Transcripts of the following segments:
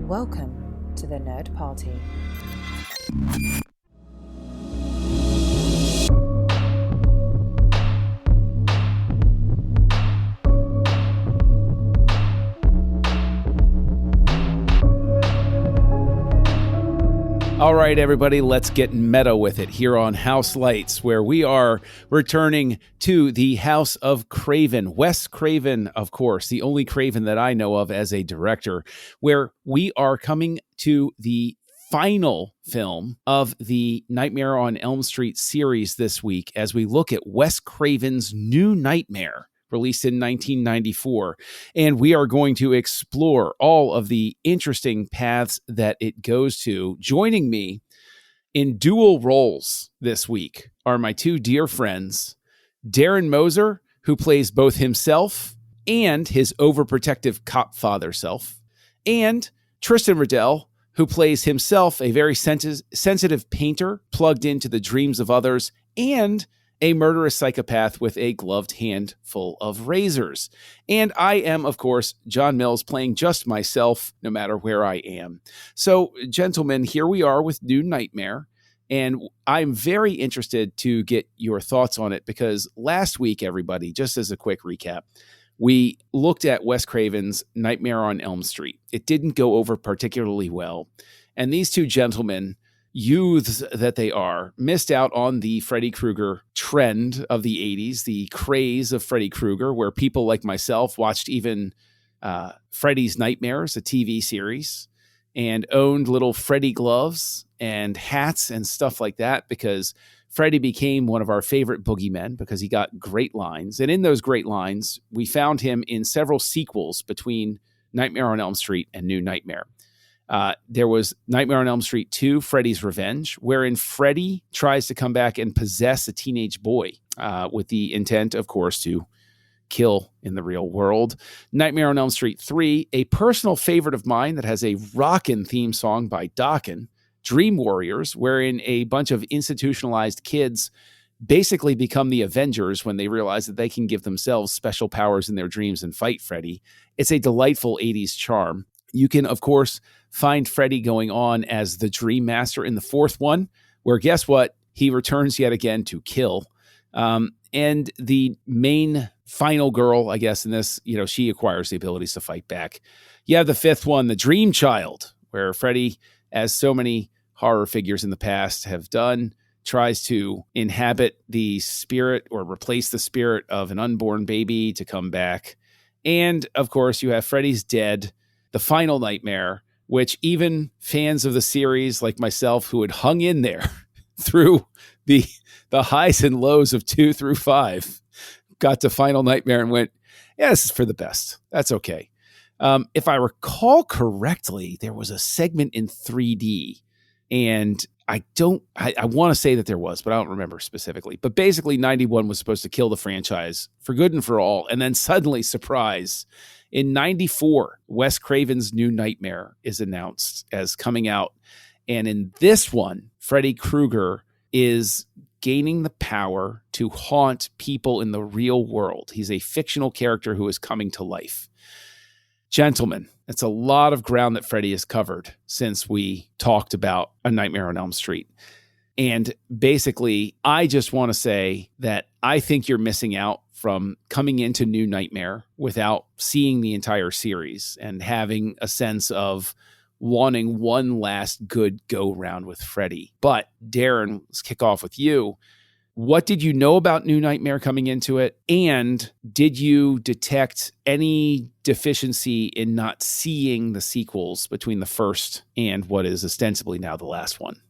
Welcome to the Nerd Party. All right, everybody, let's get meta with it here on Houselights, where we are returning to the House of Craven. Wes Craven, of course, the only Craven that I know of as a director, where we are coming to the final film of the Nightmare on Elm Street series this week as we look at Wes Craven's New Nightmare, released in 1994. And we are going to explore all of the interesting paths that it goes to. Joining me in dual roles this week are my two dear friends, Darren Moser, who plays both himself and his overprotective cop father self, and Tristan Riddell, who plays himself a very sensitive painter plugged into the dreams of others and a murderous psychopath with a gloved hand full of razors. And I am, of course, John Mills, playing just myself, no matter where I am. So, gentlemen, here we are with New Nightmare, and I'm very interested to get your thoughts on it, because last week, everybody, just as a quick recap, we looked at Wes Craven's Nightmare on Elm Street. It didn't go over particularly well, and these two gentlemen, youths that they are, missed out on the Freddy Krueger trend of the 80s, the craze of Freddy Krueger, where people like myself watched even Freddy's Nightmares, a TV series, and owned little Freddy gloves and hats and stuff like that, because Freddy became one of our favorite boogeymen because he got great lines. And in those great lines, we found him in several sequels between Nightmare on Elm Street and New Nightmare. There was Nightmare on Elm Street 2, Freddy's Revenge, wherein Freddy tries to come back and possess a teenage boy with the intent, of course, to kill in the real world. Nightmare on Elm Street 3, a personal favorite of mine that has a rockin' theme song by Dokken, Dream Warriors, wherein a bunch of institutionalized kids basically become the Avengers when they realize that they can give themselves special powers in their dreams and fight Freddy. It's a delightful 80s charm. You can, of course, find Freddy going on as the Dream Master in the fourth one, where guess what? He returns yet again to kill. And the main final girl, I guess, in this, she acquires the abilities to fight back. You have the fifth one, the Dream Child, where Freddy, as so many horror figures in the past have done, tries to inhabit the spirit or replace the spirit of an unborn baby to come back. And, of course, you have Freddy's Dead, the final nightmare, which even fans of the series like myself, who had hung in there through the highs and lows of 2 through 5, got to Final Nightmare and went, yeah, this is for the best. That's okay. If I recall correctly, there was a segment in 3D, and I want to say that there was, but I don't remember specifically. But basically, 91 was supposed to kill the franchise for good and for all, and then suddenly, surprise, in 94, Wes Craven's New Nightmare is announced as coming out. And in this one, Freddy Krueger is gaining the power to haunt people in the real world. He's a fictional character who is coming to life. Gentlemen, it's a lot of ground that Freddy has covered since we talked about A Nightmare on Elm Street. And basically, I just want to say that I think you're missing out from coming into New Nightmare without seeing the entire series and having a sense of wanting one last good go-round with Freddy. But Darren, let's kick off with you. What did you know about New Nightmare coming into it? And did you detect any deficiency in not seeing the sequels between the first and what is ostensibly now the last one?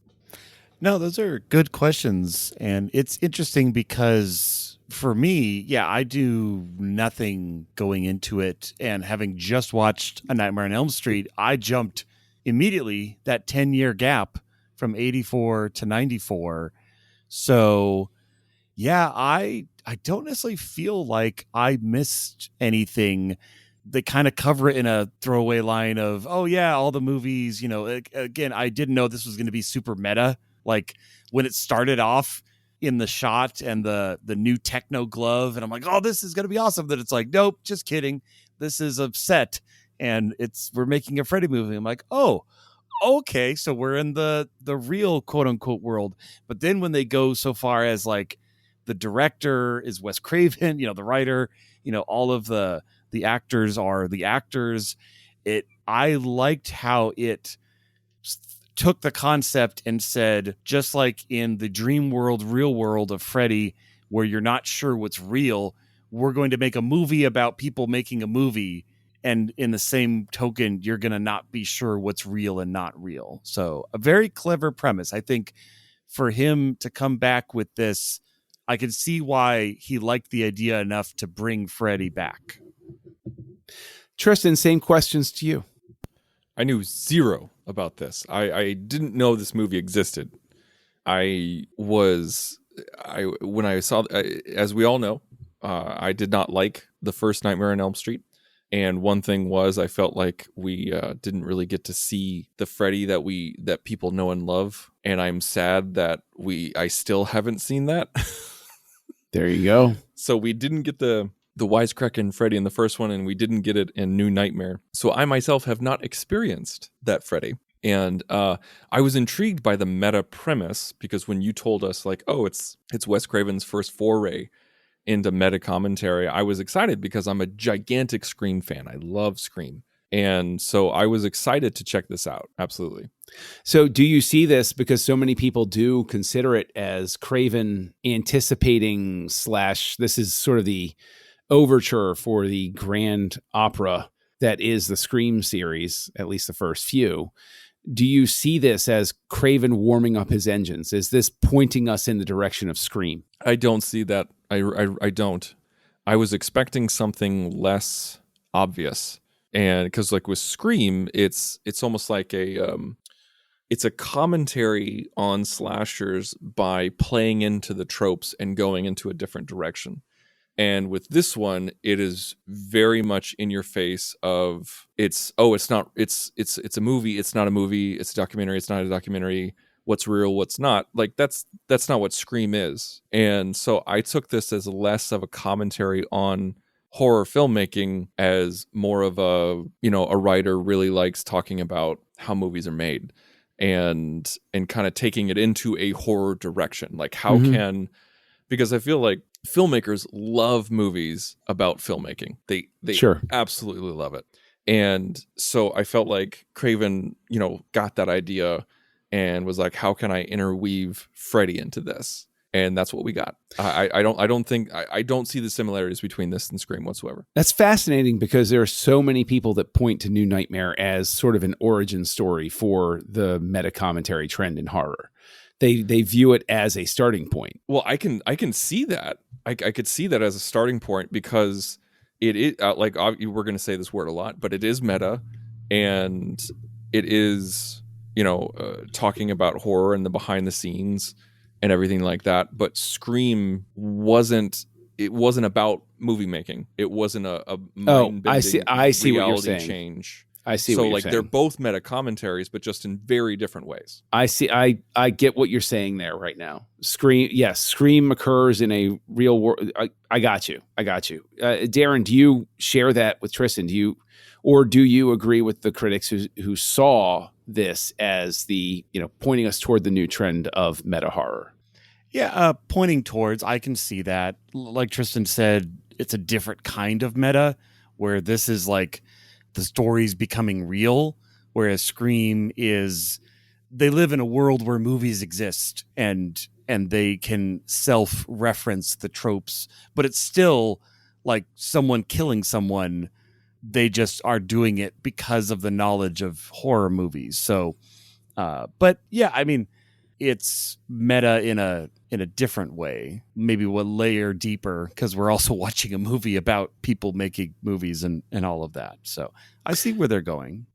No, those are good questions. And it's interesting because for me, I do nothing going into it. And having just watched A Nightmare on Elm Street, I jumped immediately that 10-year gap from 84 to 94. So, I don't necessarily feel like I missed anything. They kind of cover it in a throwaway line of, oh, yeah, all the movies, again, I didn't know this was going to be super meta. Like when it started off in the shot and the new techno glove, and I'm like, oh, this is going to be awesome. That it's like, nope, just kidding. This is a set. and we're making a Freddy movie. I'm like, oh, okay, so we're in the real quote unquote world. But then when they go so far as like the director is Wes Craven, the writer, all of the actors are the actors. I liked how it took the concept and said, just like in the dream world, real world of Freddy, where you're not sure what's real, we're going to make a movie about people making a movie. And in the same token, you're going to not be sure what's real and not real. So a very clever premise. I think for him to come back with this, I can see why he liked the idea enough to bring Freddy back. Tristan, same questions to you. I knew zero about this. I didn't know this movie existed. When I saw, as we all know, I did not like the first Nightmare on Elm Street. And one thing was, I felt like we didn't really get to see the Freddy that people know and love. And I'm sad that I still haven't seen that. There you go. So we didn't get the wisecracking Freddy in the first one, and we didn't get it in New Nightmare. So I myself have not experienced that Freddy. And I was intrigued by the meta premise, because when you told us like, oh, it's Wes Craven's first foray into meta commentary, I was excited because I'm a gigantic Scream fan. I love Scream. And so I was excited to check this out. Absolutely. So do you see this, because so many people do consider it as Craven anticipating / this is sort of the overture for the grand opera that is the Scream series, at least the first few. Do you see this as Craven warming up his engines? Is this pointing us in the direction of Scream? I don't see that. I don't. I was expecting something less obvious. And because like with Scream, it's almost like it's a commentary on slashers by playing into the tropes and going into a different direction. And with this one, it is very much in your face of it's a movie, it's not a movie, it's a documentary, it's not a documentary, what's real, what's not. Like that's not what Scream is. And so I took this as less of a commentary on horror filmmaking, as more of a writer really likes talking about how movies are made and kind of taking it into a horror direction. Like how can, because I feel like filmmakers love movies about filmmaking. They Sure. absolutely love it. And so I felt like Craven, got that idea and was like, how can I interweave Freddy into this? And that's what we got. I don't see the similarities between this and Scream whatsoever. That's fascinating, because there are so many people that point to New Nightmare as sort of an origin story for the meta commentary trend in horror. They view it as a starting point. Well, I can see that. I could see that as a starting point, because it is like we're going to say this word a lot, but it is meta, and it is talking about horror and the behind the scenes and everything like that. But Scream wasn't about movie making. It wasn't a mind-bending I see reality what you're saying. Change. I see so what you're like saying. They're both meta commentaries, but just in very different ways. I see. I get what you're saying there right now. Scream occurs in a real world. I got you. Darren, do you share that with Tristan? Do you agree with the critics who saw this as the pointing us toward the new trend of meta horror? Yeah, pointing towards, I can see that. Like Tristan said, it's a different kind of meta, where this is like the story's becoming real, whereas Scream is, they live in a world where movies exist and they can self-reference the tropes, but it's still like someone killing someone. They just are doing it because of the knowledge of horror movies. So, but yeah, I mean, it's meta in a different way, maybe a layer deeper, because we're also watching a movie about people making movies and all of that. So I see where they're going.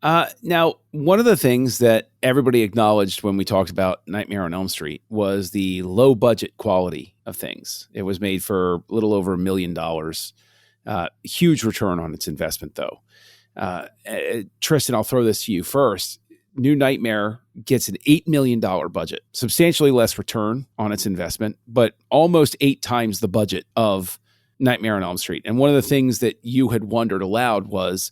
Now, one of the things that everybody acknowledged when we talked about Nightmare on Elm Street was the low budget quality of things. It was made for a little over $1 million. Huge return on its investment, though. Tristan, I'll throw this to you first. New Nightmare gets an $8 million budget, substantially less return on its investment, but almost 8 times the budget of Nightmare on Elm Street. And one of the things that you had wondered aloud was,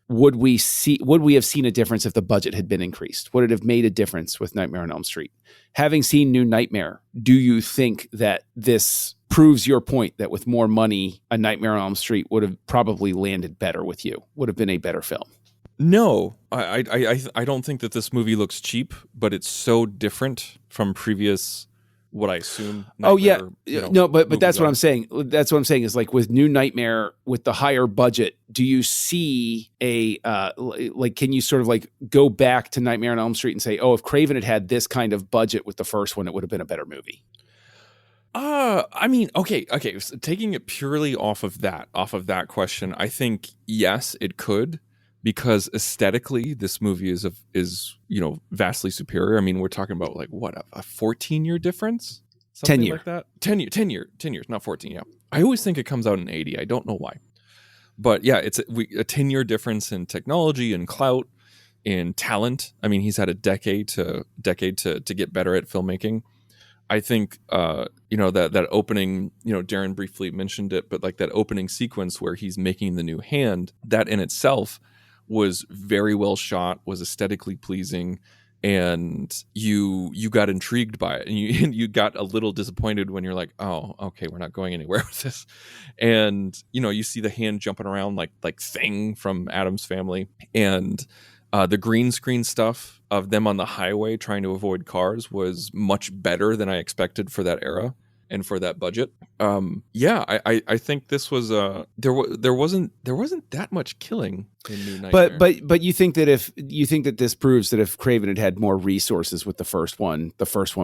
would we have seen a difference if the budget had been increased? Would it have made a difference with Nightmare on Elm Street? Having seen New Nightmare, do you think that this proves your point that with more money, A Nightmare on Elm Street would have probably landed better with you, would have been a better film? No, I don't think that this movie looks cheap, but it's so different from previous, what I assume. Nightmare, no, but that's what are. I'm saying. That's what I'm saying is like with New Nightmare, with the higher budget, do you see can you sort of like go back to Nightmare on Elm Street and say, oh, if Craven had this kind of budget with the first one, it would have been a better movie? I mean, okay. So taking it purely off of that question, I think yes, it could, because aesthetically, this movie is vastly superior. I mean, we're talking about like what, a 14-year difference, something 10 year. like that. 10 years, not 14. Yeah, I always think it comes out in 80. I don't know why, but yeah, it's a 10-year difference in technology and clout, in talent. I mean, he's had a decade to get better at filmmaking. I think, that opening, Darren briefly mentioned it, but like that opening sequence where he's making the new hand, that in itself was very well shot, was aesthetically pleasing, and you got intrigued by it, and you got a little disappointed when you're like, oh, okay, we're not going anywhere with this. And, you see the hand jumping around like Thing from Addams Family, and the green screen stuff of them on the highway trying to avoid cars was much better than I expected for that era and for that budget. I think this was there wasn't that much killing in New Nightmare. But you think that this proves that if Craven had more resources with the first one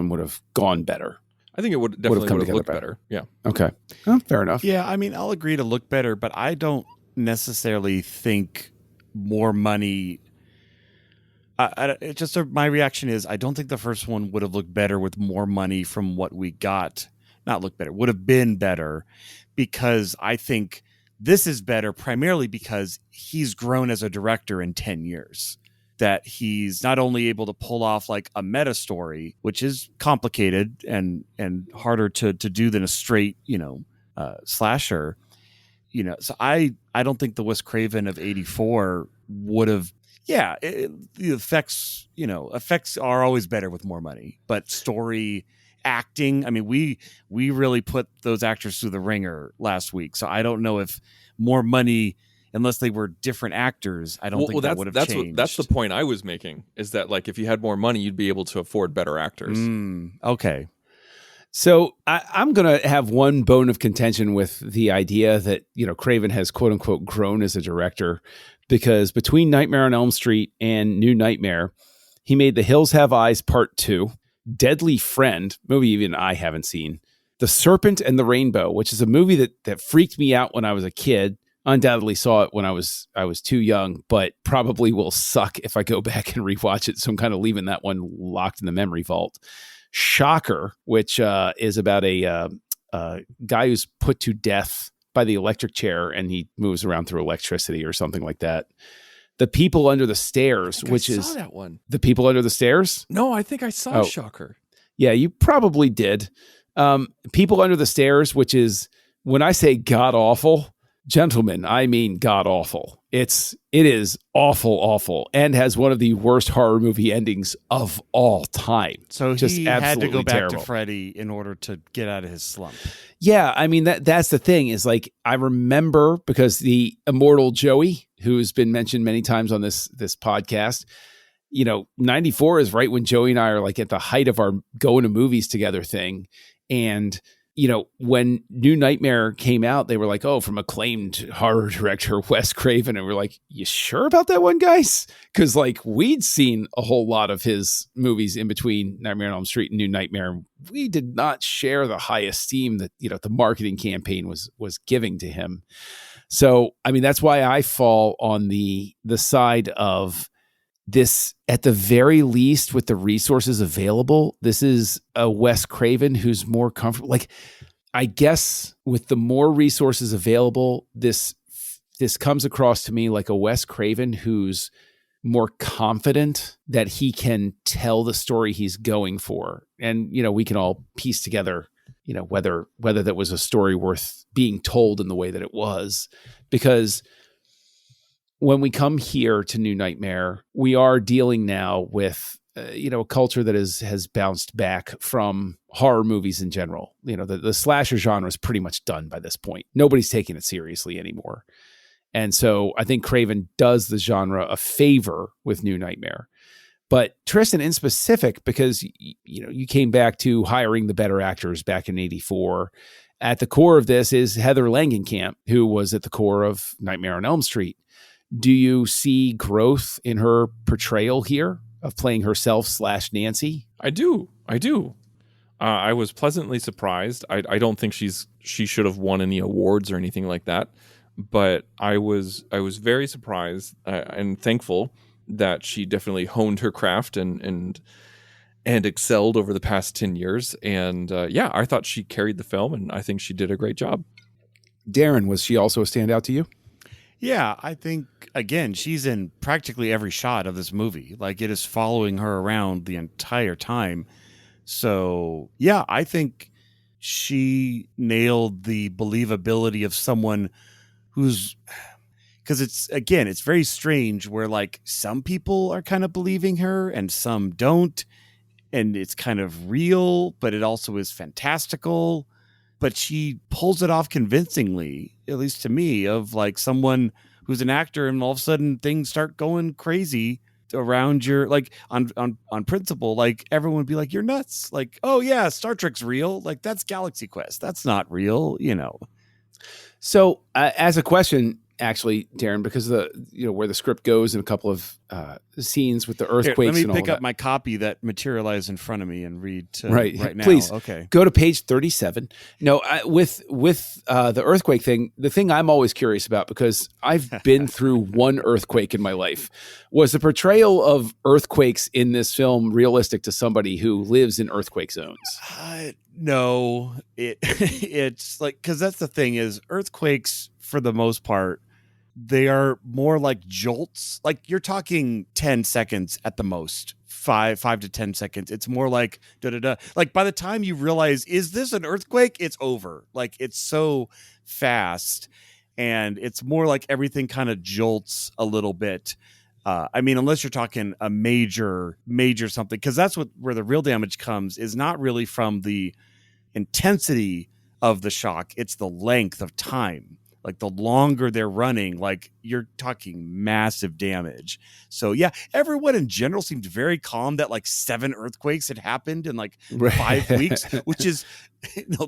would have gone better. I think it would definitely look better. Yeah. Okay. Well, fair enough. Yeah, I mean, I'll agree to look better, but I don't necessarily think more money. My reaction is I don't think the first one would have looked better with more money from what we got. Not look better, would have been better, because I think this is better primarily because he's grown as a director in 10 years. That he's not only able to pull off like a meta story, which is complicated and harder to do than a straight, slasher. So I don't think the Wes Craven of 84 would have. Yeah, the effects are always better with more money, but story, acting. I mean, we really put those actors through the ringer last week, so I don't know if more money, unless they were different actors, I don't think that would have changed. That's the point I was making, is that like if you had more money, you'd be able to afford better actors. Okay. So I'm going to have one bone of contention with the idea that, Craven has quote unquote grown as a director, because between Nightmare on Elm Street and New Nightmare, he made The Hills Have Eyes Part 2, Deadly Friend, movie even I haven't seen, The Serpent and the Rainbow, which is a movie that freaked me out when I was a kid. Undoubtedly saw it when I was too young, but probably will suck if I go back and rewatch it. So I'm kind of leaving that one locked in the memory vault. Shocker, which is about a guy who's put to death by the electric chair and he moves around through electricity or something like that. The People Under the Stairs, which is that one. The People Under the Stairs? No, I think I saw Shocker. Yeah, you probably did. People Under the Stairs, which is, when I say god awful, gentlemen, I mean god awful. It is awful, and has one of the worst horror movie endings of all time. So just he had to go back terrible. to Freddy in order to get out of his slump. Yeah, I mean that's the thing, is like I remember, because the immortal Joey, who's been mentioned many times on this podcast, 94 is right when Joey and I are like at the height of our going to movies together thing, and when New Nightmare came out, they were like, oh, from acclaimed horror director Wes Craven. And we're like, you sure about that one, guys? Because like we'd seen a whole lot of his movies in between Nightmare on Elm Street and New Nightmare. We did not share the high esteem that, the marketing campaign was giving to him. So, I mean, that's why I fall on the side of this, at the very least, with the resources available, this is a Wes Craven who's more comfortable. Like, I guess with the more resources available, this comes across to me like a Wes Craven who's more confident that he can tell the story he's going for. And, we can all piece together, whether that was a story worth being told in the way that it was. Because when we come here to New Nightmare, we are dealing now with a culture that has bounced back from horror movies in general. The slasher genre is pretty much done by this point. Nobody's taking it seriously anymore. And so I think Craven does the genre a favor with New Nightmare. But Tristan, in specific, because you came back to hiring the better actors back in '84. At the core of this is Heather Langenkamp, who was at the core of Nightmare on Elm Street. Do you see growth in her portrayal here of playing herself / Nancy? I do. I was pleasantly surprised. I don't think she should have won any awards or anything like that, but I was very surprised and thankful that she definitely honed her craft and excelled over the past 10 years. And I thought she carried the film, and I think she did a great job. Darren, was she also a standout to you? Yeah, I think, again, she's in practically every shot of this movie. Like, it is following her around the entire time. So, yeah, I think she nailed the believability of someone who's... Because it's very strange where, like, some people are kind of believing her and some don't. And it's kind of real, but it also is fantastical. But she pulls it off convincingly, at least to me, of like someone who's an actor, and all of a sudden things start going crazy around your, like, on principle, like everyone would be like, you're nuts. Like, oh yeah, Star Trek's real. Like, that's Galaxy Quest. That's not real, So as a question, actually, Darren, because where the script goes in a couple of scenes with the earthquakes. Here, and let me pick all up my copy that materialized in front of me and read right now. Please, okay. Go to page 37. No, with the earthquake thing, the thing I'm always curious about, because I've been through one earthquake in my life, was the portrayal of earthquakes in this film realistic to somebody who lives in earthquake zones? No, it's like, because that's the thing is earthquakes for the most part, they are more like jolts. Like, you're talking 10 seconds at the most, 5 to 10 seconds. It's more like da-da-da. Like, by the time you realize, is this an earthquake? It's over. Like, it's so fast, and it's more like everything kind of jolts a little bit. I mean, unless you're talking a major something, because that's where the real damage comes, is not really from the intensity of the shock. It's the length of time. Like, the longer they're running, like, you're talking massive damage. So yeah, everyone in general seemed very calm that like 7 earthquakes had happened in like 5 weeks, which is,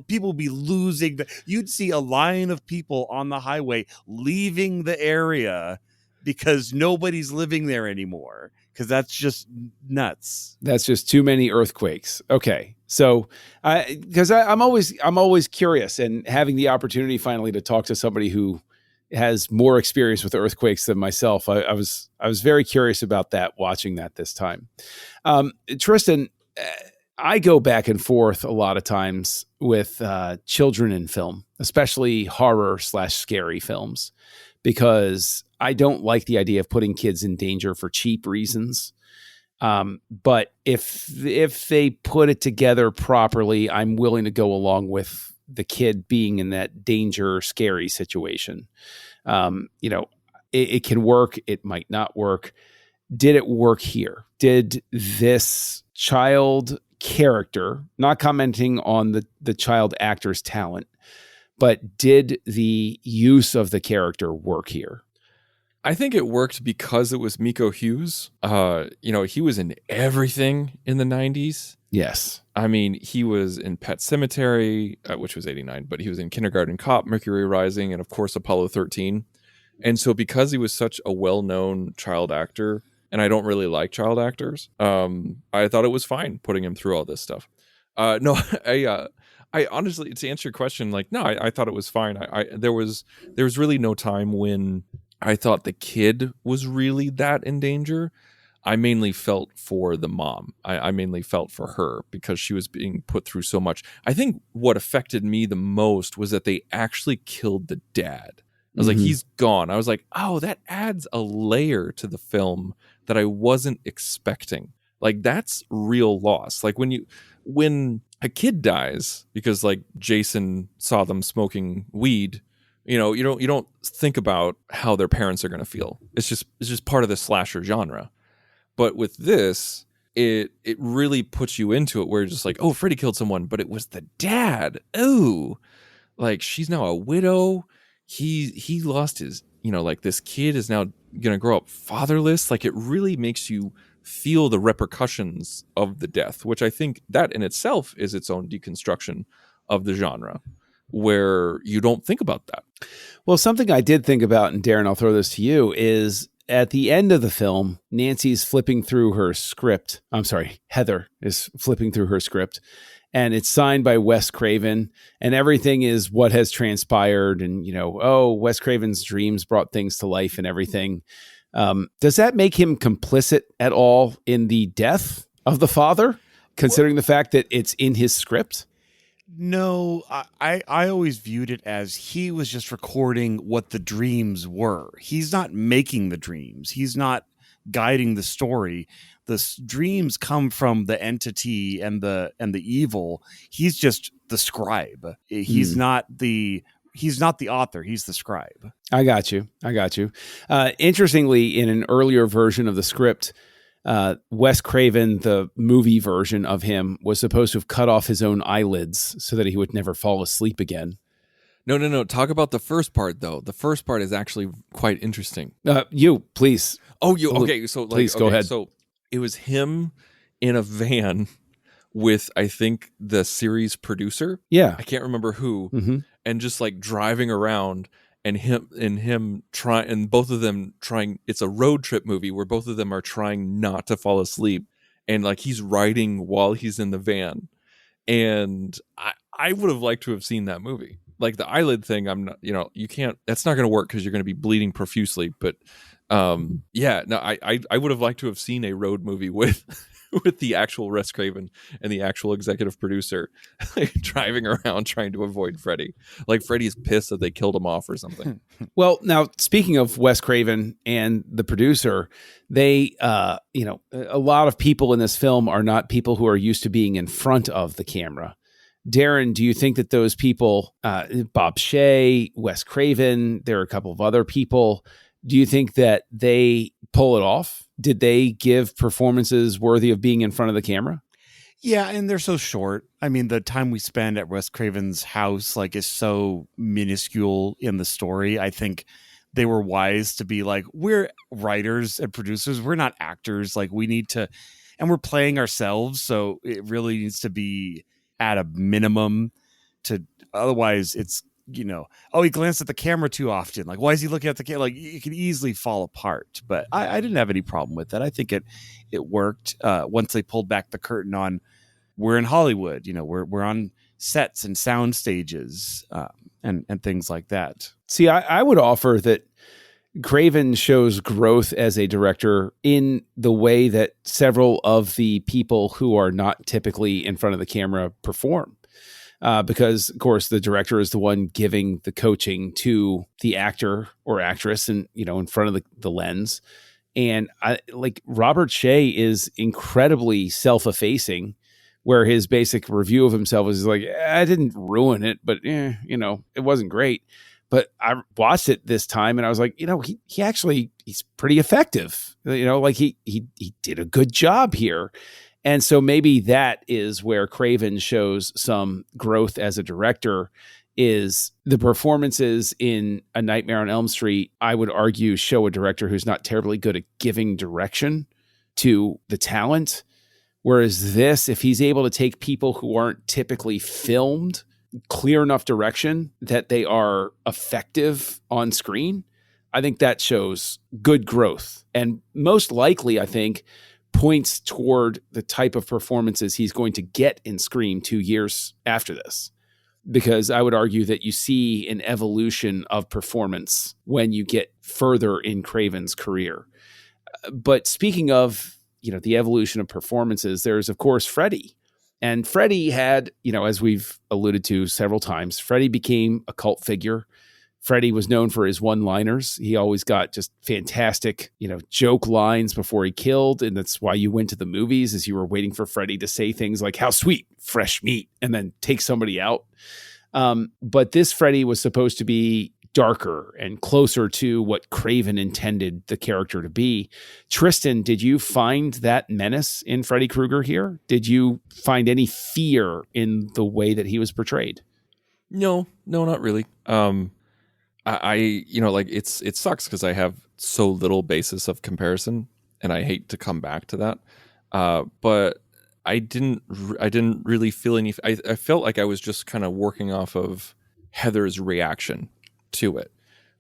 people would be losing. You'd see a line of people on the highway leaving the area because nobody's living there anymore, because that's just nuts. That's just too many earthquakes. Okay. So, because I'm always curious, and having the opportunity finally to talk to somebody who has more experience with earthquakes than myself, I was very curious about that, watching that this time. Tristan, I go back and forth a lot of times with children in film, especially horror / scary films, because I don't like the idea of putting kids in danger for cheap reasons. But if they put it together properly, I'm willing to go along with the kid being in that danger, scary situation. It can work. It might not work. Did it work here? Did this child character, not commenting on the child actor's talent, but did the use of the character work here? I think it worked because it was Miko Hughes. He was in everything in the 90s. Yes. I mean, he was in Pet Sematary, which was 89, but he was in Kindergarten Cop, Mercury Rising, and of course Apollo 13. And so because he was such a well-known child actor, and I don't really like child actors, I thought it was fine putting him through all this stuff. I honestly, to answer your question, I thought it was fine. There was really no time when I thought the kid was really that in danger. I mainly felt for the mom. I mainly felt for her because she was being put through so much. I think what affected me the most was that they actually killed the dad. I was like, he's gone. I was like, oh, that adds a layer to the film that I wasn't expecting. Like, that's real loss. Like, when a kid dies because like Jason saw them smoking weed You don't think about how their parents are going to feel. It's just part of the slasher genre. But with this, it really puts you into it where you're just like, oh, Freddy killed someone, but it was the dad. Oh, like she's now a widow. He lost his, like this kid is now going to grow up fatherless. Like it really makes you feel the repercussions of the death, which I think that in itself is its own deconstruction of the genre, where you don't think about that. Well, something I did think about, and Darren, I'll throw this to you, is at the end of the film, Nancy's flipping through her script. I'm sorry, Heather is flipping through her script, and it's signed by Wes Craven, and everything is what has transpired. And, Wes Craven's dreams brought things to life and everything. Does that make him complicit at all in the death of the father, considering the fact that it's in his script? No, I always viewed it as he was just recording what the dreams were. He's not making the dreams. He's not guiding the story. The dreams come from the entity and the evil. He's just the scribe. He's not the author. He's the scribe. I got you. Interestingly, in an earlier version of the script, Wes Craven, the movie version of him, was supposed to have cut off his own eyelids so that he would never fall asleep again. No. Talk about the first part, though. The first part is actually quite interesting. You, please. Oh, you. Okay, so please go ahead. So it was him in a van with, I think, the series producer. Yeah. I can't remember who. Mm-hmm. And just like driving around. And him trying, and both of them trying. It's a road trip movie where both of them are trying not to fall asleep, and like he's writing while he's in the van. And I would have liked to have seen that movie. Like the eyelid thing, I'm not, you can't. That's not going to work because you're going to be bleeding profusely. But I would have liked to have seen a road movie with the actual Wes Craven and the actual executive producer like, driving around trying to avoid Freddy. Like Freddy's pissed that they killed him off or something. Well, now speaking of Wes Craven and the producer, they, a lot of people in this film are not people who are used to being in front of the camera. Darren, do you think that those people, Bob Shea, Wes Craven, there are a couple of other people, do you think that they pull it off? Did they give performances worthy of being in front of the camera? Yeah, and they're so short. I mean, the time we spend at Wes Craven's house is so minuscule in the story. I think they were wise to be like, we're writers and producers. We're not actors. Like we need to, and we're playing ourselves. So it really needs to be at a minimum otherwise it's, he glanced at the camera too often. Like, why is he looking at the camera? Like, it could easily fall apart. But I didn't have any problem with that. I think it worked. Once they pulled back the curtain on, we're in Hollywood. We're on sets and sound stages and things like that. See, I would offer that Craven shows growth as a director in the way that several of the people who are not typically in front of the camera perform. Because, of course, the director is the one giving the coaching to the actor or actress and, in front of the lens. And Robert Shea is incredibly self-effacing, where his basic review of himself is like, I didn't ruin it, but, it wasn't great. But I watched it this time and I was like, he's pretty effective. He did a good job here. And so maybe that is where Craven shows some growth as a director, is the performances in A Nightmare on Elm Street, I would argue, show a director who's not terribly good at giving direction to the talent. Whereas this, if he's able to take people who aren't typically filmed, clear enough direction that they are effective on screen, I think that shows good growth. And most likely, I think, points toward the type of performances he's going to get in Scream 2 years after this. Because I would argue that you see an evolution of performance when you get further in Craven's career. But speaking of, the evolution of performances, there's, of course, Freddy. And Freddy had, as we've alluded to several times, Freddy became a cult figure. Freddy was known for his one-liners. He always got just fantastic, joke lines before he killed. And that's why you went to the movies, is you were waiting for Freddy to say things like, how sweet, fresh meat, and then take somebody out. But this Freddy was supposed to be darker and closer to what Craven intended the character to be. Tristan, did you find that menace in Freddy Krueger here? Did you find any fear in the way that he was portrayed? No, not really. I like it sucks because I have so little basis of comparison, and I hate to come back to that. But I didn't really feel any. I felt like I was just kind of working off of Heather's reaction to it.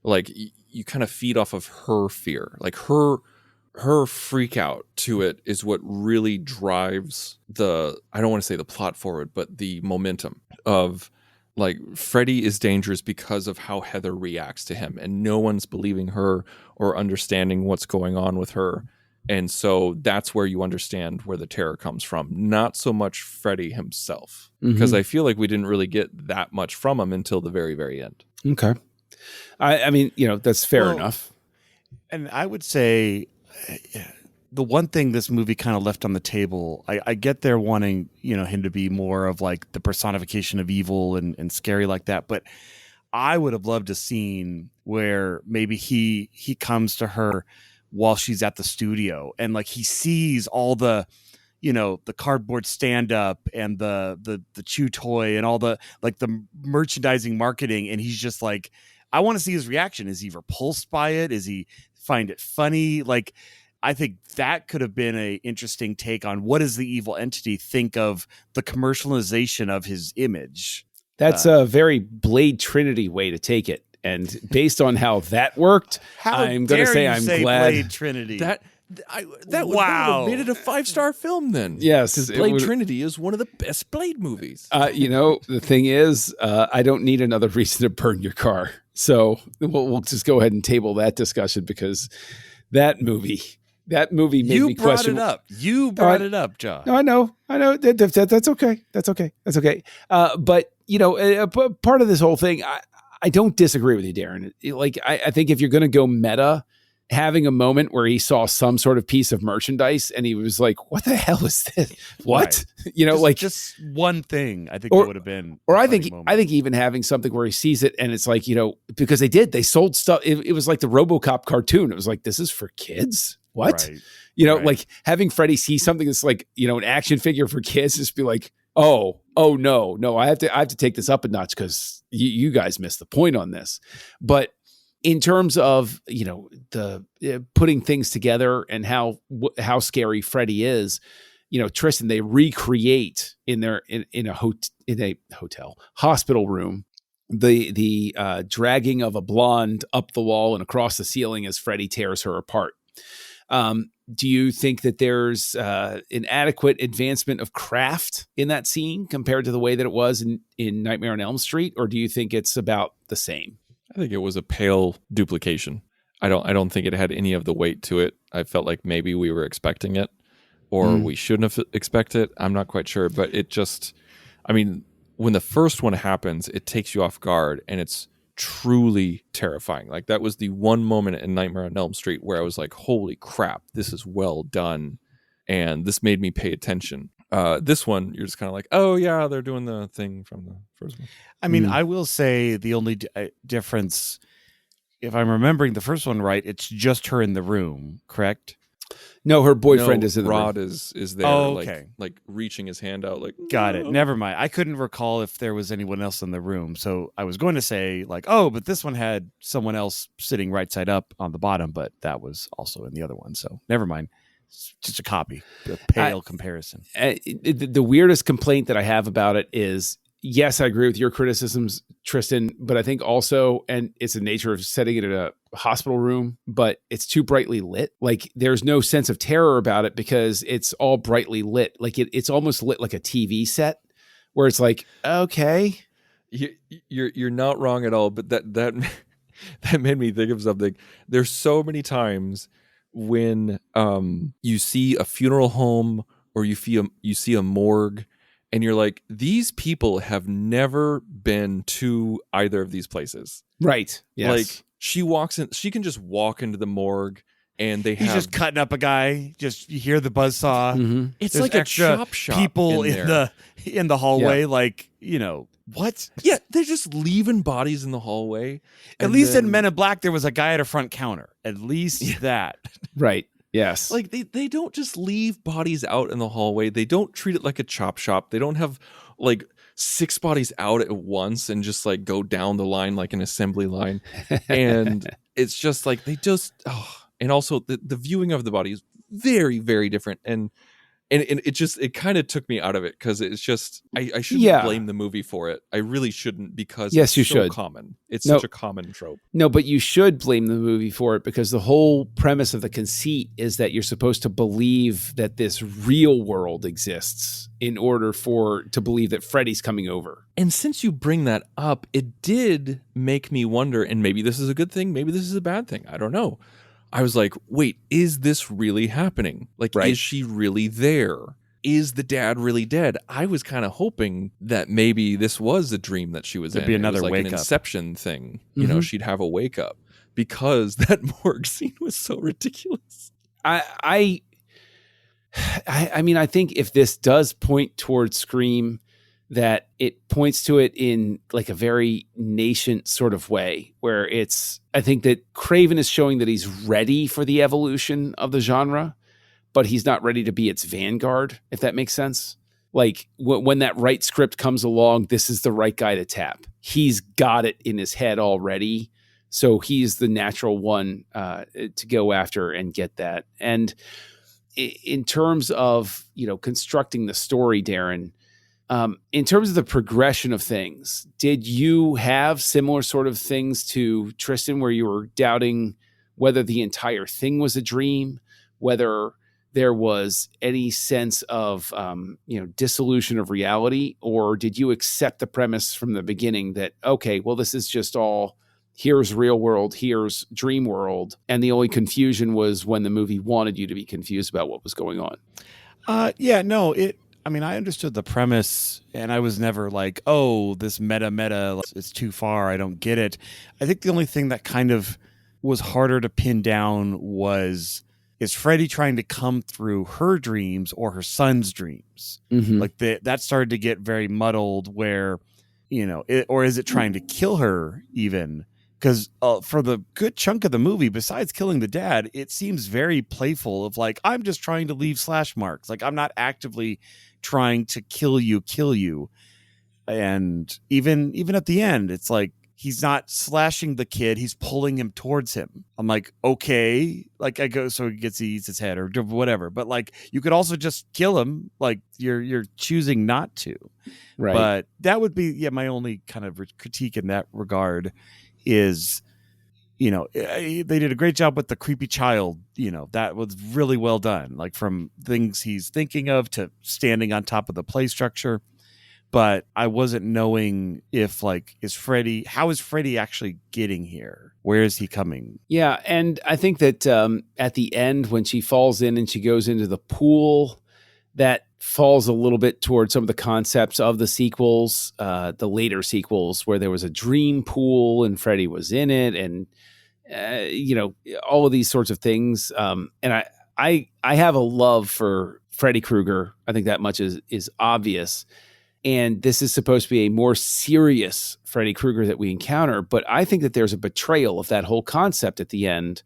Like you kind of feed off of her fear, like her freak out to it is what really drives I don't want to say the plot forward, but the momentum of, like, Freddy is dangerous because of how Heather reacts to him, and no one's believing her or understanding what's going on with her. And so that's where you understand where the terror comes from, not so much Freddy himself, because I feel like we didn't really get that much from him until the very, very end. Okay. I mean, that's fair enough. And I would say the one thing this movie kind of left on the table, I get they're wanting, him to be more of like the personification of evil and scary like that. But I would have loved a scene where maybe he comes to her while she's at the studio and like he sees all the, the cardboard stand up and the chew toy and all the like the merchandising marketing. And he's just like, I want to see his reaction. Is he repulsed by it? Is he find it funny? Like, I think that could have been an interesting take on what does the evil entity think of the commercialization of his image. That's a very Blade Trinity way to take it. And based on how that worked, I'm going to say I'm glad. Blade Trinity. That would have made it a 5-star film then. Yes. Because Blade Trinity is one of the best Blade movies. The thing is, I don't need another reason to burn your car. So we'll just go ahead and table that discussion because that movie made me question. You brought it up, John. No, I know. That's okay. That's okay. But part of this whole thing, I don't disagree with you, Darren. Like, I think if you're going to go meta, having a moment where he saw some sort of piece of merchandise and he was like, what the hell is this? What? Right. Just one thing I think it would have been. Or I think even having something where he sees it and it's like, because they sold stuff. It was like the RoboCop cartoon. It was like, this is for kids. What? Right. Like having Freddy see something that's like, an action figure for kids, just be like, oh no, I have to take this up a notch because you guys missed the point on this. But in terms of, the putting things together and how scary Freddy is, Tristan, they recreate in a hotel hospital room, the dragging of a blonde up the wall and across the ceiling as Freddy tears her apart. Do you think that there's an adequate advancement of craft in that scene compared to the way that it was in Nightmare on Elm Street? Or do you think it's about the same? I think it was a pale duplication. I don't think it had any of the weight to it. I felt like maybe we were expecting it or we shouldn't have expected it. I'm not quite sure, but it just, when the first one happens, it takes you off guard and it's truly terrifying. Like that was the one moment in Nightmare on Elm Street where I was like, holy crap, this is well done. And this made me pay attention. This one, you're just kind of like, oh yeah, they're doing the thing from the first one. I will say the only difference, if I'm remembering the first one right, it's just her in the room, correct? No, her boyfriend is in the Rod room. is there, okay. like reaching his hand out, like. Got it. Never mind. I couldn't recall if there was anyone else in the room, so I was going to say like, oh, but this one had someone else sitting right side up on the bottom, but that was also in the other one, so never mind. It's just a copy, a pale comparison. The weirdest complaint that I have about it is, yes, I agree with your criticisms, Tristan, but I think also, and it's the nature of setting it in a hospital room, but it's too brightly lit. Like there's no sense of terror about it because it's all brightly lit. Like it's almost lit like a TV set where it's like, okay. You're not wrong at all, but that made me think of something. There's so many times when you see a funeral home or you see a morgue and you're like, these people have never been to either of these places. Right. Yes. Like she walks in, she can just walk into the morgue and he's just cutting up a guy. Just you hear the buzzsaw. Mm-hmm. It's There's like a chop shop people in the in the hallway. Like, you know, what? Yeah, they're just leaving bodies in the hallway. At least in Men in Black, there was a guy at a front counter. At least that. Right. Yes. Like they don't just leave bodies out in the hallway. They don't treat it like a chop shop. They don't have like 6 bodies out at once and just like go down the line like an assembly line. And it's just like they just and also the viewing of the body is very, very different. And it kind of took me out of it because it's just I shouldn't blame the movie for it. I really shouldn't because yes, it's you so should. common. It's such a common trope. No, but you should blame the movie for it because the whole premise of the conceit is that you're supposed to believe that this real world exists in order to believe that Freddy's coming over. And since you bring that up, it did make me wonder, and maybe this is a good thing, maybe this is a bad thing. I don't know. I was like, wait, is this really happening? Like, Is she really there? Is the dad really dead? I was kind of hoping that maybe this was a dream that she was There'd in. be another it was like wake an up. Inception thing. You know, she'd have a wake up because that morgue scene was so ridiculous. I mean, I think if this does point towards Scream, that it points to it in like a very nascent sort of way where I think that Craven is showing that he's ready for the evolution of the genre, but he's not ready to be its vanguard, if that makes sense. Like when that right script comes along, this is the right guy to tap. He's got it in his head already. So he's the natural one to go after and get that. And in terms of, constructing the story, Darren, in terms of the progression of things, did you have similar sort of things to Tristan where you were doubting whether the entire thing was a dream, whether there was any sense of, dissolution of reality, or did you accept the premise from the beginning that, okay, well, this is just all, here's real world, here's dream world, and the only confusion was when the movie wanted you to be confused about what was going on? I understood the premise and I was never like, oh, this meta, it's too far. I don't get it. I think the only thing that kind of was harder to pin down is Freddy trying to come through her dreams or her son's dreams? Mm-hmm. Like that started to get very muddled where, or is it trying to kill her even? Because for the good chunk of the movie, besides killing the dad, it seems very playful of like, I'm just trying to leave slash marks. Like I'm not actively trying to kill you. And even at the end, it's like, he's not slashing the kid. He's pulling him towards him. I'm like, okay, like I go, so he eats his head or whatever. But like, you could also just kill him. Like you're choosing not to. Right. But that would be, my only kind of critique in that regard is, they did a great job with the creepy child. That was really well done. Like from things he's thinking of to standing on top of the play structure. But I wasn't knowing if how is Freddy actually getting here? Where is he coming? Yeah. And I think that at the end, when she falls in and she goes into the pool, that falls a little bit towards some of the concepts of the sequels, the later sequels, where there was a dream pool and Freddy was in it, and all of these sorts of things. And I have a love for Freddy Krueger. I think that much is obvious. And this is supposed to be a more serious Freddy Krueger that we encounter. But I think that there's a betrayal of that whole concept at the end,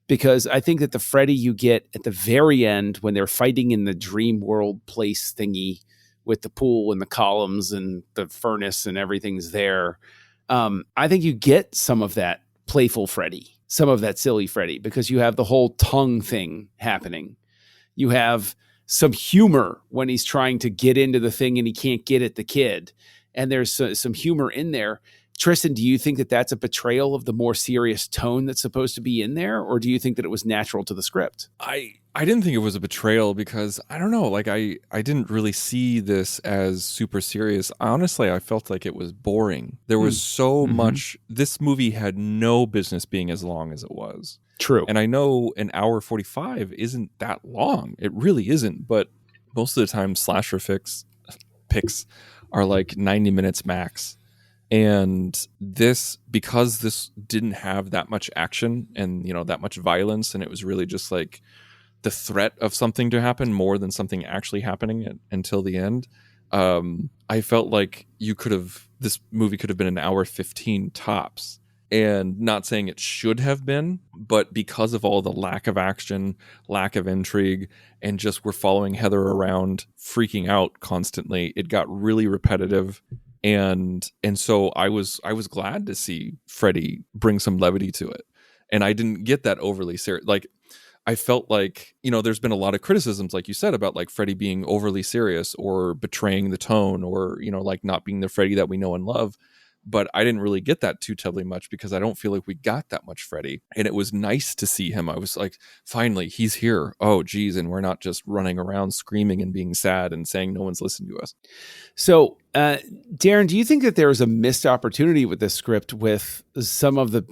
because I think that the Freddy you get at the very end when they're fighting in the dream world place thingy with the pool and the columns and the furnace and everything's there, I think you get some of that playful Freddy, some of that silly Freddy, because you have the whole tongue thing happening. You have some humor when he's trying to get into the thing and he can't get at the kid. And there's some humor in there. Tristan, do you think that that's a betrayal of the more serious tone that's supposed to be in there? Or do you think that it was natural to the script? I didn't think it was a betrayal because I don't know, like I didn't really see this as super serious. Honestly, I felt like it was boring. There was so much. This movie had no business being as long as it was. True. And I know an hour 45 isn't that long. It really isn't. But most of the time, slasher picks are like 90 minutes max. And because this didn't have that much action and, that much violence, and it was really just like the threat of something to happen more than something actually happening until the end, I felt like this movie could have been an hour 15 tops. And not saying it should have been, but because of all the lack of action, lack of intrigue, and just we're following Heather around freaking out constantly, it got really repetitive. And so I was glad to see Freddy bring some levity to it. And I didn't get that overly serious. Like, I felt like, there's been a lot of criticisms, like you said, about like Freddy being overly serious or betraying the tone or, like not being the Freddy that we know and love. But I didn't really get that too terribly much because I don't feel like we got that much Freddy. And it was nice to see him. I was like, finally, he's here. Oh, geez. And we're not just running around screaming and being sad and saying no one's listening to us. So, Darren, do you think that there was a missed opportunity with this script with some of the...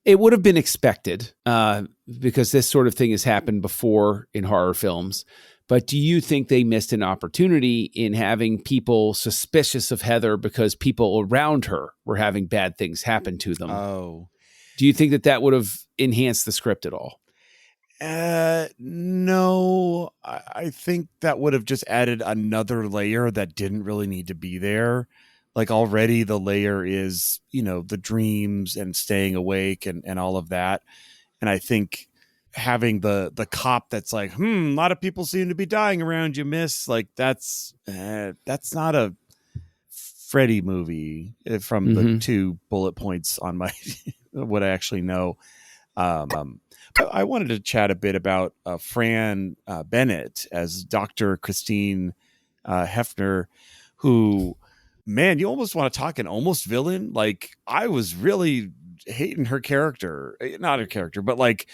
It would have been expected because this sort of thing has happened before in horror films. But do you think they missed an opportunity in having people suspicious of Heather because people around her were having bad things happen to them? Oh. Do you think that would have enhanced the script at all? No, I think that would have just added another layer that didn't really need to be there. Like already the layer is, the dreams and staying awake and all of that. And I think having the cop that's like, a lot of people seem to be dying around you, miss. Like that's not a Freddy movie from the 2 bullet points on my what I actually know. I wanted to chat a bit about Fran Bennett as Dr. Christine Hefner, who, man, you almost want to talk an almost villain. Like I was really hating her character, not her character, but like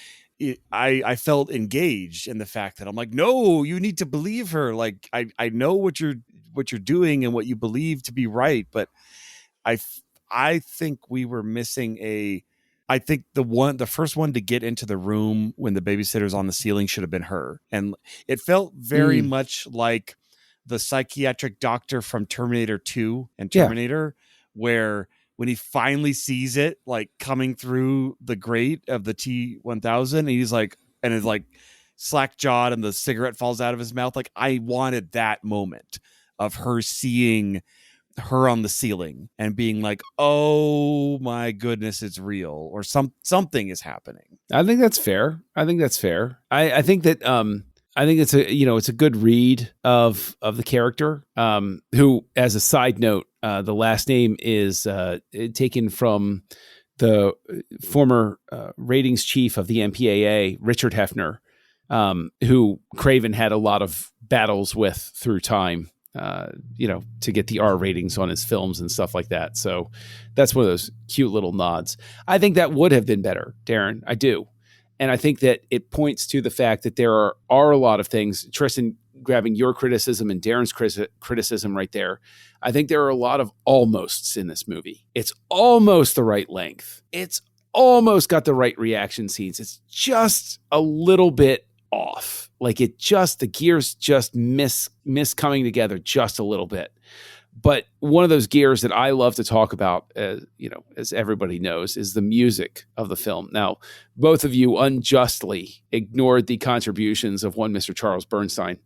I felt engaged in the fact that I'm like, no, you need to believe her. Like I know what you're doing and what you believe to be right, but I think we were missing I think the first one to get into the room when the babysitter's on the ceiling should have been her, and it felt very much like the psychiatric doctor from Terminator 2 and Terminator, where when he finally sees it like coming through the grate of the T-1000, and he's like, and it's like slack jawed and the cigarette falls out of his mouth. Like I wanted that moment of her seeing her on the ceiling and being like, oh my goodness, it's real, or something is happening. I think that's fair. I think that I think it's it's a good read of the character, who, as a side note, the last name is taken from the former ratings chief of the MPAA, Richard Hefner, who Craven had a lot of battles with through time, to get the R ratings on his films and stuff like that. So that's one of those cute little nods. I think that would have been better, Darren. I do. And I think that it points to the fact that there are a lot of things, Tristan, grabbing your criticism and Darren's criticism right there. I think there are a lot of almosts in this movie. It's almost the right length. It's almost got the right reaction scenes. It's just a little bit off. Like the gears just miss coming together just a little bit. But one of those gears that I love to talk about, as everybody knows, is the music of the film. Now, both of you unjustly ignored the contributions of one Mr. Charles Bernstein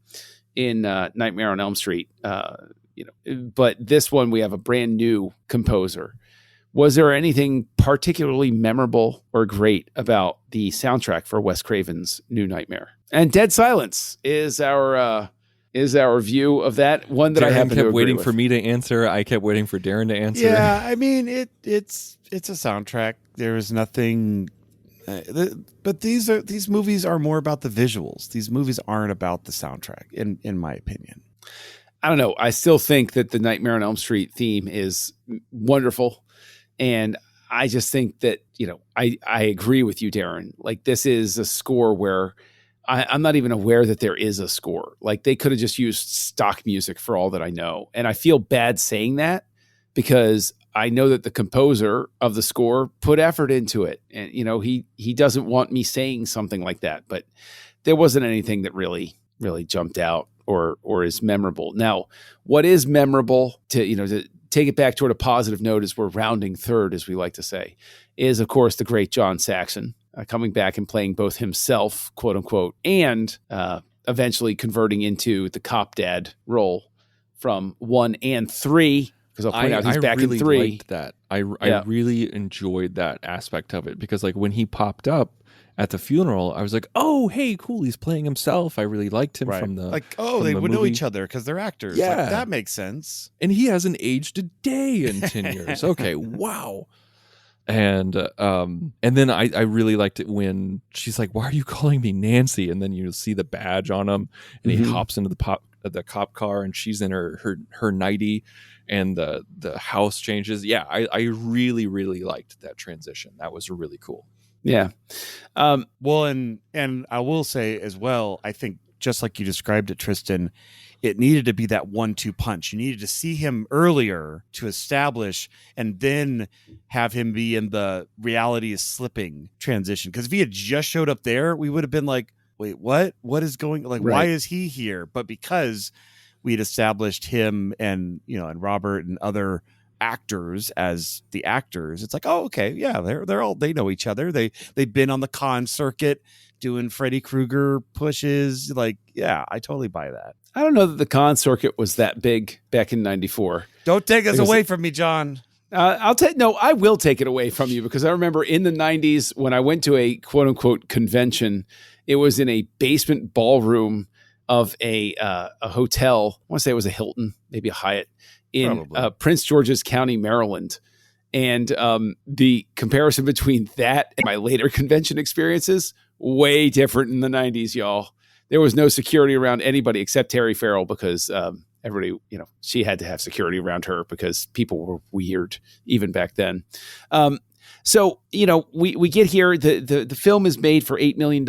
in Nightmare on Elm Street. But this one, we have a brand new composer. Was there anything particularly memorable or great about the soundtrack for Wes Craven's New Nightmare? And Dead Silence is our view of that one that Darren I happen to agree kept waiting with. for me to answer. I kept waiting for Darren to answer. Yeah, I mean it's a soundtrack. There is nothing, but these movies are more about the visuals. These movies aren't about the soundtrack, in my opinion. I don't know. I still think that the Nightmare on Elm Street theme is wonderful, and I just think that I agree with you, Darren. Like this is a score where I'm not even aware that there is a score. Like they could have just used stock music for all that I know. And I feel bad saying that because I know that the composer of the score put effort into it. And, he doesn't want me saying something like that, but there wasn't anything that really, really jumped out or is memorable. Now, what is memorable to take it back toward a positive note as we're rounding third, as we like to say, is of course the great John Saxon. Coming back and playing both himself, quote unquote, and eventually converting into the cop dad role from 1 and 3. Because I'll point out he's back really in 3. Liked that. I really enjoyed that aspect of it because like when he popped up at the funeral, I was like, oh, hey, cool. He's playing himself. I really liked him from the they would know movie. each other because they're actors. Yeah. Like, that makes sense. And he hasn't aged a day in 10 years. Okay, wow. And then I really liked it when she's like, why are you calling me Nancy? And then you see the badge on him and he hops into the cop car and she's in her nightie and the house changes. Yeah, I really, really liked that transition. That was really cool. Yeah. Well, and I will say as well, I think just like you described it, Tristan, it needed to be that 1-2 punch. You needed to see him earlier to establish and then have him be in the reality is slipping transition. Because if he had just showed up there, we would have been like, wait, what? What is going like? Right. Why is he here? But because we had established him and Robert and other actors as the actors, it's like, oh, okay, yeah, they know each other. They've been on the con circuit doing Freddy Krueger pushes. Like, yeah, I totally buy that. I don't know that the con circuit was that big back in 94. Don't take us away from me, John. I will take it away from you because I remember in the 90s when I went to a quote unquote convention, it was in a basement ballroom of a hotel. I want to say it was a Hilton, maybe a Hyatt in Prince George's County, Maryland. And the comparison between that and my later convention experiences, way different in the 90s, y'all. There was no security around anybody except Terry Farrell because everybody, she had to have security around her because people were weird even back then. So, we get here. The film is made for $8 million.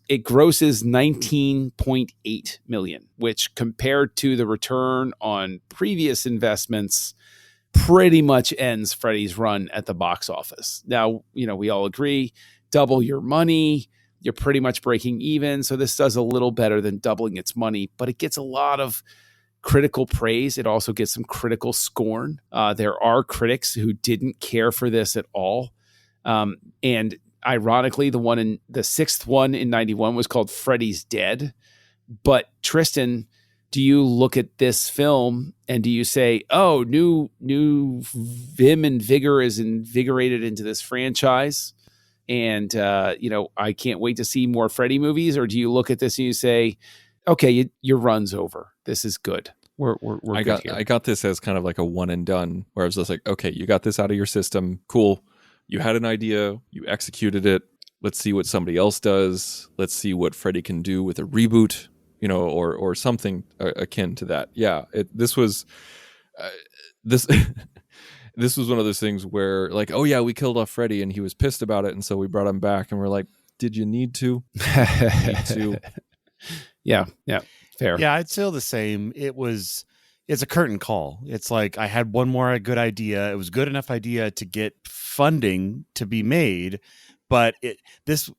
It grosses $19.8 million, which compared to the return on previous investments pretty much ends Freddy's run at the box office. Now, we all agree, double your money, you're pretty much breaking even. So this does a little better than doubling its money, but it gets a lot of critical praise. It also gets some critical scorn. There are critics who didn't care for this at all. And ironically, the sixth one in 91 was called Freddy's Dead. But Tristan, do you look at this film and do you say, oh, new vim and vigor is invigorated into this franchise? And, I can't wait to see more Freddy movies. Or do you look at this and you say, okay, your run's over. This is good. We're good here. I got this as kind of like a one and done where I was just like, okay, you got this out of your system. Cool. You had an idea. You executed it. Let's see what somebody else does. Let's see what Freddy can do with a reboot, or something akin to that. Yeah. This was this was one of those things where like, oh yeah, we killed off Freddy and he was pissed about it. And so we brought him back and we're like, did you need to? Yeah. Fair. Yeah, I'd say the same. It's a curtain call. It's like I had one more good idea. It was good enough idea to get funding to be made, but this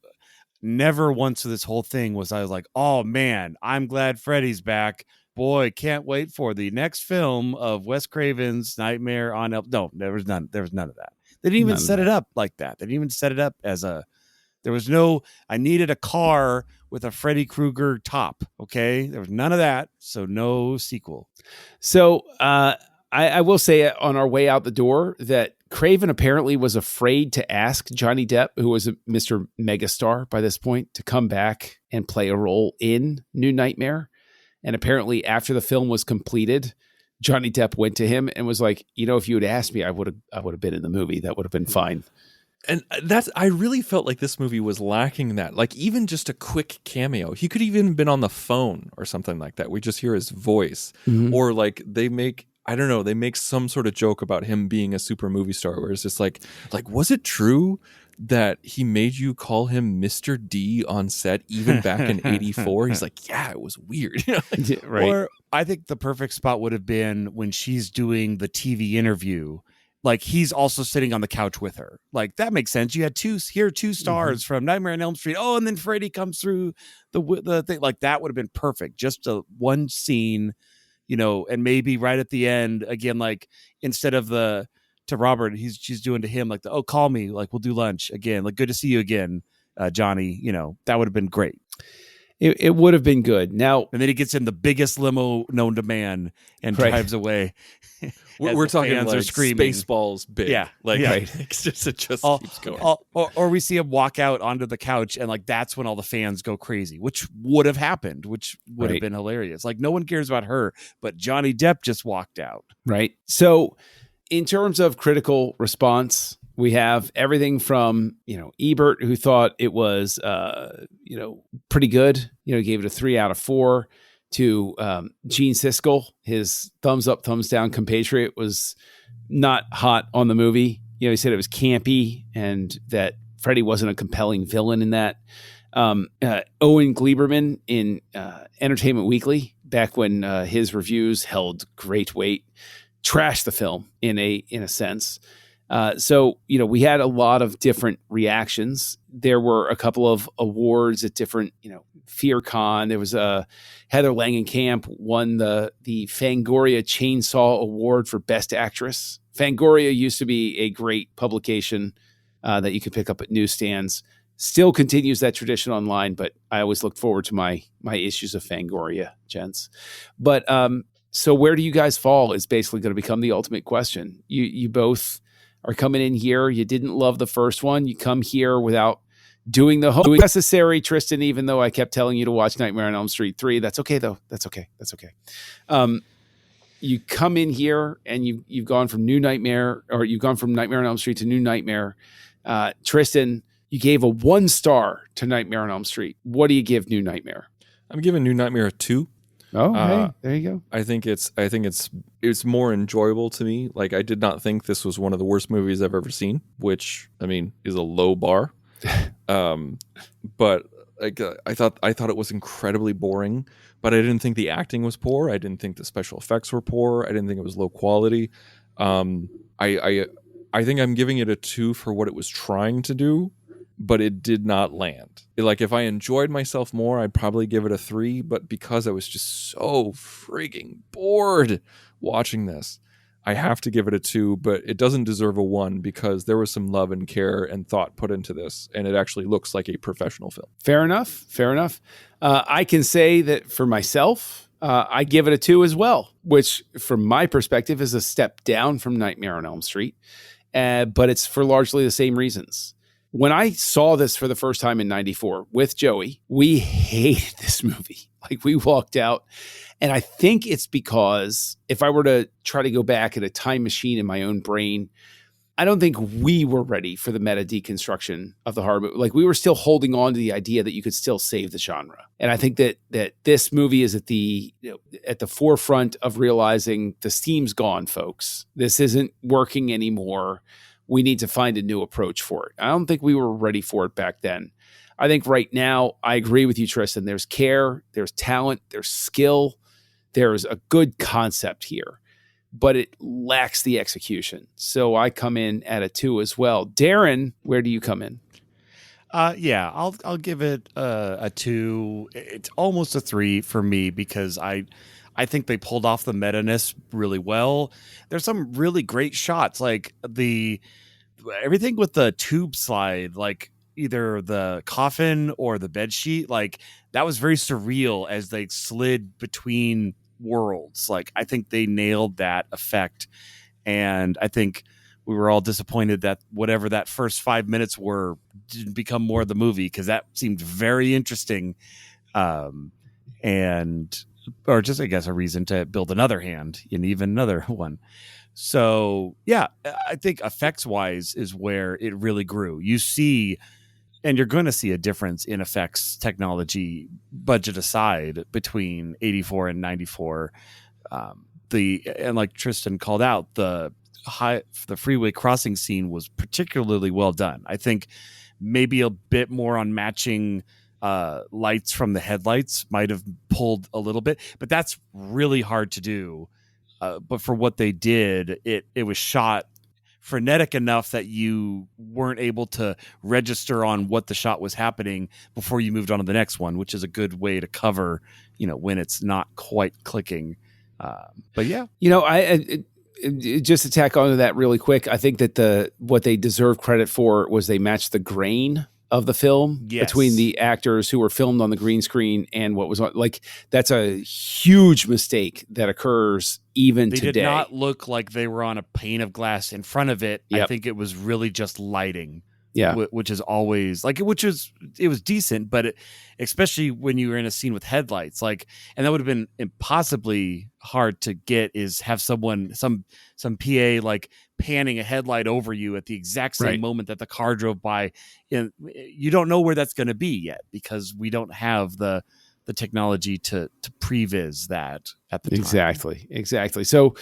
never once of this whole thing was I was like, oh man, I'm glad Freddy's back. Boy, can't wait for the next film of Wes Craven's Nightmare on Elm. No, there was none of that. They didn't even set it up like that. They didn't even set it up as there was no, I needed a car with a Freddy Krueger top. Okay. There was none of that. So no sequel. So I will say on our way out the door that Craven apparently was afraid to ask Johnny Depp, who was a Mr. Megastar by this point, to come back and play a role in New Nightmare. And apparently after the film was completed, Johnny Depp went to him and was like, if you had asked me, I would have been in the movie. That would have been fine. And I really felt like this movie was lacking that, like even just a quick cameo. He could even been on the phone or something like that. We just hear his voice, or like they make some sort of joke about him being a super movie star where it's just like, was it true that he made you call him Mr. D on set even back in 84? He's like, yeah, it was weird. Right. Or I think the perfect spot would have been when she's doing the TV interview. Like he's also sitting on the couch with her. Like that makes sense. You had two stars from Nightmare on Elm Street. Oh, and then Freddy comes through the thing. Like that would have been perfect. Just one scene, and maybe right at the end again, like instead of to Robert, she's doing to him like call me, like we'll do lunch again. Like good to see you again, Johnny. That would have been great. It would have been good. Now, And then he gets in the biggest limo known to man and drives away. We're talking fans like are screaming. Spaceballs big. Yeah, Like yeah. it just All- keeps going. or we see him walk out onto the couch, and like that's when all the fans go crazy, which would have happened, which would have been hilarious. Like no one cares about her, but Johnny Depp just walked out. right. So in terms of critical response, we have everything from, Ebert, who thought it was, pretty good, gave it a 3 out of 4, to Gene Siskel, his thumbs up, thumbs down compatriot, was not hot on the movie. He said it was campy and that Freddy wasn't a compelling villain in that. Owen Gleiberman in Entertainment Weekly, back when his reviews held great weight, trashed the film in a sense. So we had a lot of different reactions. There were a couple of awards at different, FearCon. There was Heather Langenkamp won the Fangoria Chainsaw Award for Best Actress. Fangoria used to be a great publication that you could pick up at newsstands. Still continues that tradition online, but I always look forward to my issues of Fangoria, gents. But so where do you guys fall is basically going to become the ultimate question. You both are coming in here. You didn't love the first one. You come here without doing the whole necessary, Tristan, even though I kept telling you to watch Nightmare on Elm Street 3. That's okay, though. That's okay. You come in here and you've gone from Nightmare on Elm Street to New Nightmare. Tristan, you gave a 1 star to Nightmare on Elm Street. What do you give New Nightmare? I'm giving New Nightmare a 2. Oh, hey, there you go. I think it's more enjoyable to me. Like I did not think this was one of the worst movies I've ever seen, which I mean is a low bar. But like I thought it was incredibly boring. But I didn't think the acting was poor. I didn't think the special effects were poor. I didn't think it was low quality. I think I'm giving it a 2 for what it was trying to do, but it did not land. Like if I enjoyed myself more, I'd probably give it a 3. But because I was just so freaking bored watching this, I have to give it a 2. But it doesn't deserve a 1 because there was some love and care and thought put into this, and it actually looks like a professional film. Fair enough. I can say that for myself, I give it a 2 as well, which from my perspective is a step down from Nightmare on Elm Street, but it's for largely the same reasons. When I saw this for the first time in 94 with Joey, we hated this movie. Like we walked out, and I think it's because if I were to try to go back in a time machine in my own brain, I don't think we were ready for the meta deconstruction of the horror movie. Like we were still holding on to the idea that you could still save the genre. And I think that this movie is at the forefront of realizing the steam's gone, folks. This isn't working anymore. We need to find a new approach for it. I don't think we were ready for it back then. I think right now, I agree with you, Tristan. There's care, there's talent, there's skill, there's a good concept here, but it lacks the execution. So I come in at a 2 as well. Darren, where do you come in? Yeah, I'll give it a 2. It's almost a 3 for me because I think they pulled off the meta-ness really well. There's some really great shots, like everything with the tube slide, like either the coffin or the bed sheet, like that was very surreal as they slid between worlds. Like I think they nailed that effect, and I think we were all disappointed that whatever that first 5 minutes were didn't become more of the movie, because that seemed very interesting, and or just I guess a reason to build another hand in even another one. So yeah, I think effects wise is where it really grew. You see, and you're going to see a difference in effects technology, budget aside, between 84 and 94. And like Tristan called out, the freeway crossing scene was particularly well done. I think maybe a bit more on matching lights from the headlights might have pulled a little bit, but that's really hard to do. But for what they did, it was shot frenetic enough that you weren't able to register on what the shot was happening before you moved on to the next one, which is a good way to cover, when it's not quite clicking. But yeah, I just to tack onto that really quick, I think that what they deserve credit for was they matched the grain of the film Yes. between the actors who were filmed on the green screen and what was on. Like, that's a huge mistake that occurs even They today. did not look like they were on a pane of glass in front of it. I Yep. think it was really just lighting. Yeah. Which is always like, it was decent, but especially when you were in a scene with headlights, like, and that would have been impossibly hard to get, is have someone, some PA like panning a headlight over you at the exact same Right. moment that the car drove by. And you don't know where that's going to be yet, because we don't have the technology to previs that at the time. Exactly. So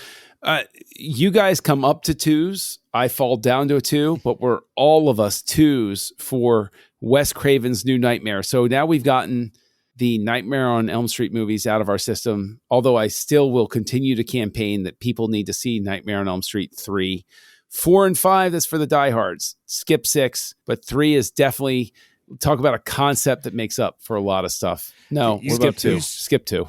you guys come up to 2s. I fall down to a 2, but we're all of us 2s for Wes Craven's New Nightmare. So now we've gotten the Nightmare on Elm Street movies out of our system, although I still will continue to campaign that people need to see Nightmare on Elm Street 3. 4 and 5, that's for the diehards. Skip 6, but 3 is definitely, talk about a concept that makes up for a lot of stuff. No, You skip skip 2. two? Skip 2.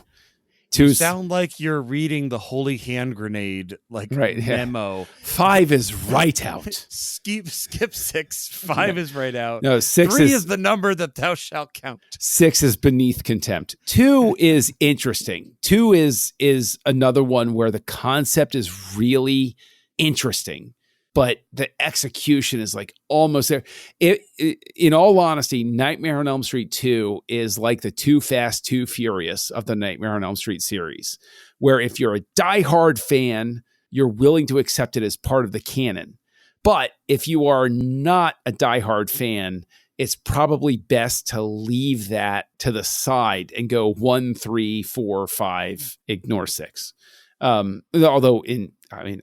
You 2's sound like you're reading the Holy Hand Grenade memo. 5 is right out. Skip 6. 5 is right out. No, 6 3 is is the number that thou shalt count. 6 is beneath contempt. 2 is interesting. 2 is another one where the concept is really interesting, but the execution is like almost there. In all honesty, Nightmare on Elm Street 2 is like the Too Fast, Too Furious of the Nightmare on Elm Street series, where if you're a diehard fan, you're willing to accept it as part of the canon. But if you are not a diehard fan, it's probably best to leave that to the side and go 1, 3, 4, 5, ignore 6. Although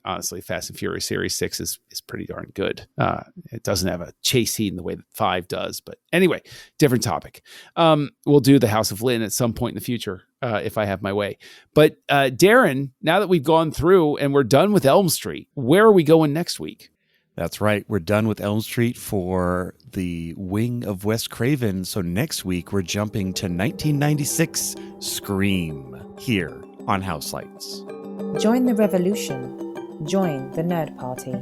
honestly, Fast and Furious Series 6 is pretty darn good. It doesn't have a chase scene in the way that 5 does. But anyway, different topic. We'll do the House of Lynn at some point in the future if I have my way. But Darren, now that we've gone through and we're done with Elm Street, where are we going next week? That's right. We're done with Elm Street for the wing of Wes Craven. So next week, we're jumping to 1996 Scream here on Houselights. Join the revolution. Join the Nerd Party.